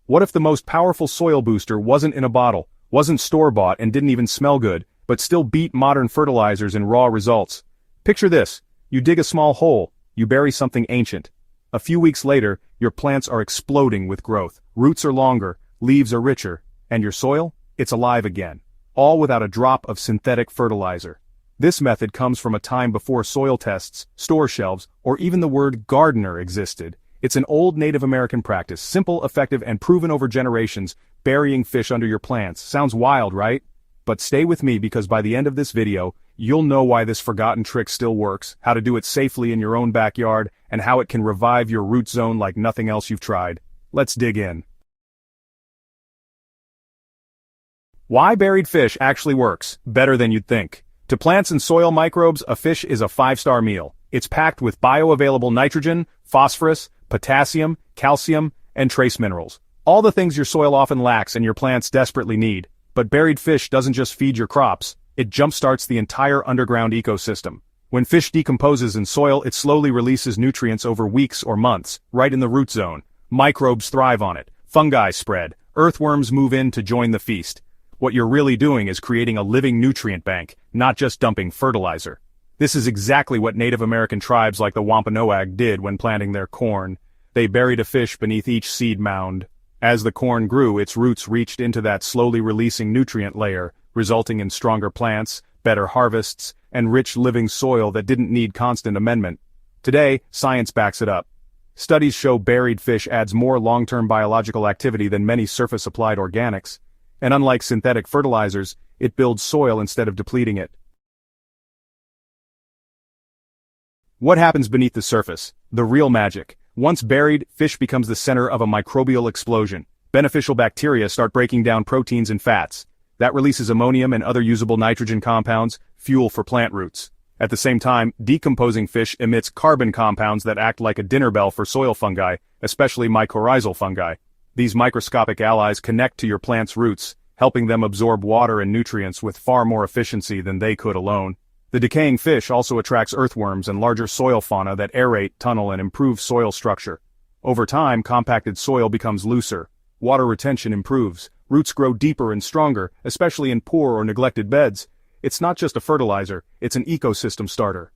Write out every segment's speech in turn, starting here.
What if the most powerful soil booster wasn't in a bottle, wasn't store-bought and didn't even smell good, but still beat modern fertilizers in raw results? Picture this: you dig a small hole, you bury something ancient. A few weeks later, your plants are exploding with growth, roots are longer, leaves are richer, and your soil? It's alive again. All without a drop of synthetic fertilizer. This method comes from a time before soil tests, store shelves, or even the word gardener existed. It's an old Native American practice, simple, effective, and proven over generations. Burying fish under your plants. Sounds wild, right? But stay with me, because by the end of this video, you'll know why this forgotten trick still works, how to do it safely in your own backyard, and how it can revive your root zone like nothing else you've tried. Let's dig in. Why buried fish actually works better than you'd think. To plants and soil microbes, a fish is a 5-star meal. It's packed with bioavailable nitrogen, phosphorus, potassium, calcium, and trace minerals. All the things your soil often lacks and your plants desperately need. But buried fish doesn't just feed your crops, it jumpstarts the entire underground ecosystem. When fish decomposes in soil, it slowly releases nutrients over weeks or months, right in the root zone. Microbes thrive on it, fungi spread, earthworms move in to join the feast. What you're really doing is creating a living nutrient bank, not just dumping fertilizer. This is exactly what Native American tribes like the Wampanoag did when planting their corn. They buried a fish beneath each seed mound. As the corn grew, its roots reached into that slowly releasing nutrient layer, resulting in stronger plants, better harvests, and rich living soil that didn't need constant amendment. Today, science backs it up. Studies show buried fish adds more long-term biological activity than many surface-applied organics. And unlike synthetic fertilizers, it builds soil instead of depleting it. What happens beneath the surface? The real magic. Once buried, fish becomes the center of a microbial explosion. Beneficial bacteria start breaking down proteins and fats. That releases ammonium and other usable nitrogen compounds, fuel for plant roots. At the same time, decomposing fish emits carbon compounds that act like a dinner bell for soil fungi, especially mycorrhizal fungi. These microscopic allies connect to your plant's roots, helping them absorb water and nutrients with far more efficiency than they could alone. The decaying fish also attracts earthworms and larger soil fauna that aerate, tunnel, and improve soil structure. Over time, compacted soil becomes looser. Water retention improves. Roots grow deeper and stronger, especially in poor or neglected beds. It's not just a fertilizer, it's an ecosystem starter.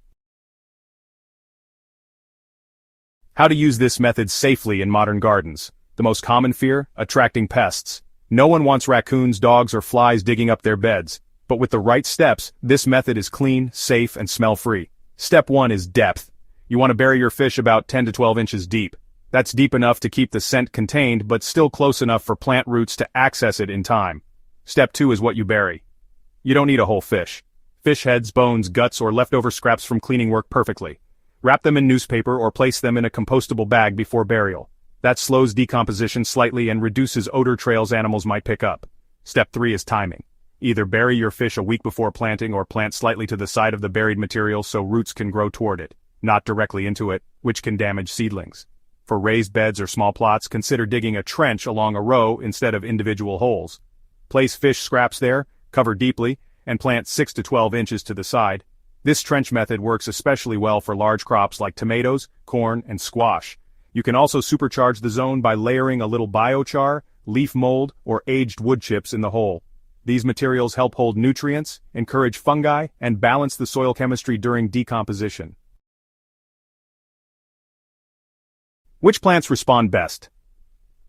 How to use this method safely in modern gardens. The most common fear? Attracting pests. No one wants raccoons, dogs, or flies digging up their beds. But with the right steps, this method is clean, safe, and smell-free. Step 1 is depth. You want to bury your fish about 10 to 12 inches deep. That's deep enough to keep the scent contained, but still close enough for plant roots to access it in time. Step 2 is what you bury. You don't need a whole fish. Fish heads, bones, guts, or leftover scraps from cleaning work perfectly. Wrap them in newspaper or place them in a compostable bag before burial. That slows decomposition slightly and reduces odor trails animals might pick up. Step 3 is timing. Either bury your fish a week before planting or plant slightly to the side of the buried material so roots can grow toward it, not directly into it, which can damage seedlings. For raised beds or small plots, consider digging a trench along a row instead of individual holes. Place fish scraps there, cover deeply, and plant 6 to 12 inches to the side. This trench method works especially well for large crops like tomatoes, corn, and squash. You can also supercharge the zone by layering a little biochar, leaf mold, or aged wood chips in the hole. These materials help hold nutrients, encourage fungi, and balance the soil chemistry during decomposition. Which plants respond best?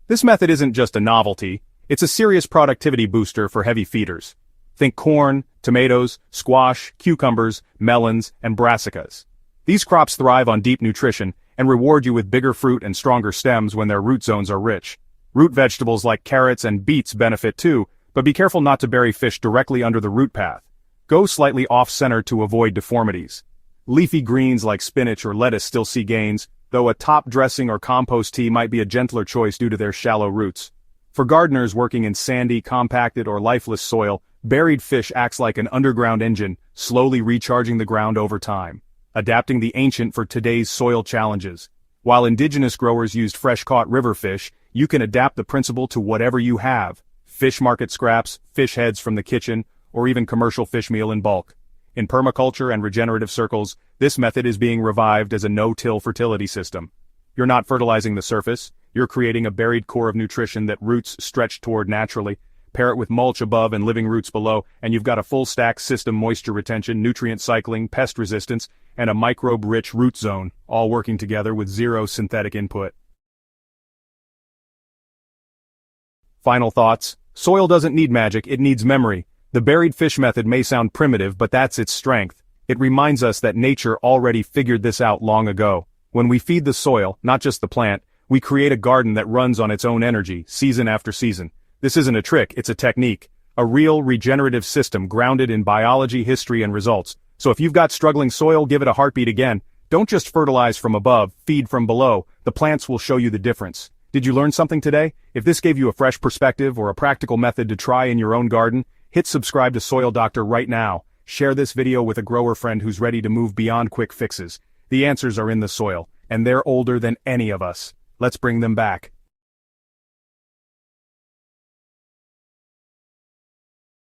This method isn't just a novelty, it's a serious productivity booster for heavy feeders. Think corn, tomatoes, squash, cucumbers, melons, and brassicas. These crops thrive on deep nutrition and reward you with bigger fruit and stronger stems when their root zones are rich. Root vegetables like carrots and beets benefit too, but be careful not to bury fish directly under the root path. Go slightly off-center to avoid deformities. Leafy greens like spinach or lettuce still see gains, though a top dressing or compost tea might be a gentler choice due to their shallow roots. For gardeners working in sandy, compacted, or lifeless soil, buried fish acts like an underground engine, slowly recharging the ground over time. Adapting the ancient for today's soil challenges. While indigenous growers used fresh-caught river fish, you can adapt the principle to whatever you have. Fish market scraps, fish heads from the kitchen, or even commercial fish meal in bulk. In permaculture and regenerative circles, this method is being revived as a no-till fertility system. You're not fertilizing the surface, You're creating a buried core of nutrition that roots stretch toward naturally. Pair it with mulch above and living roots below, and you've got a full-stack system: moisture retention, nutrient cycling, pest resistance, and a microbe-rich root zone, all working together with zero synthetic input. Final thoughts. Soil doesn't need magic, it needs memory. The buried fish method may sound primitive, but that's its strength. It reminds us that nature already figured this out long ago. When we feed the soil, not just the plant, we create a garden that runs on its own energy, season after season. This isn't a trick, it's a technique. A real regenerative system grounded in biology, history, and results. So if you've got struggling soil, give it a heartbeat again. Don't just fertilize from above, feed from below. The plants will show you the difference. Did you learn something today? If this gave you a fresh perspective or a practical method to try in your own garden, hit subscribe to Soil Doctor right now. Share this video with a grower friend who's ready to move beyond quick fixes. The answers are in the soil, and they're older than any of us. Let's bring them back.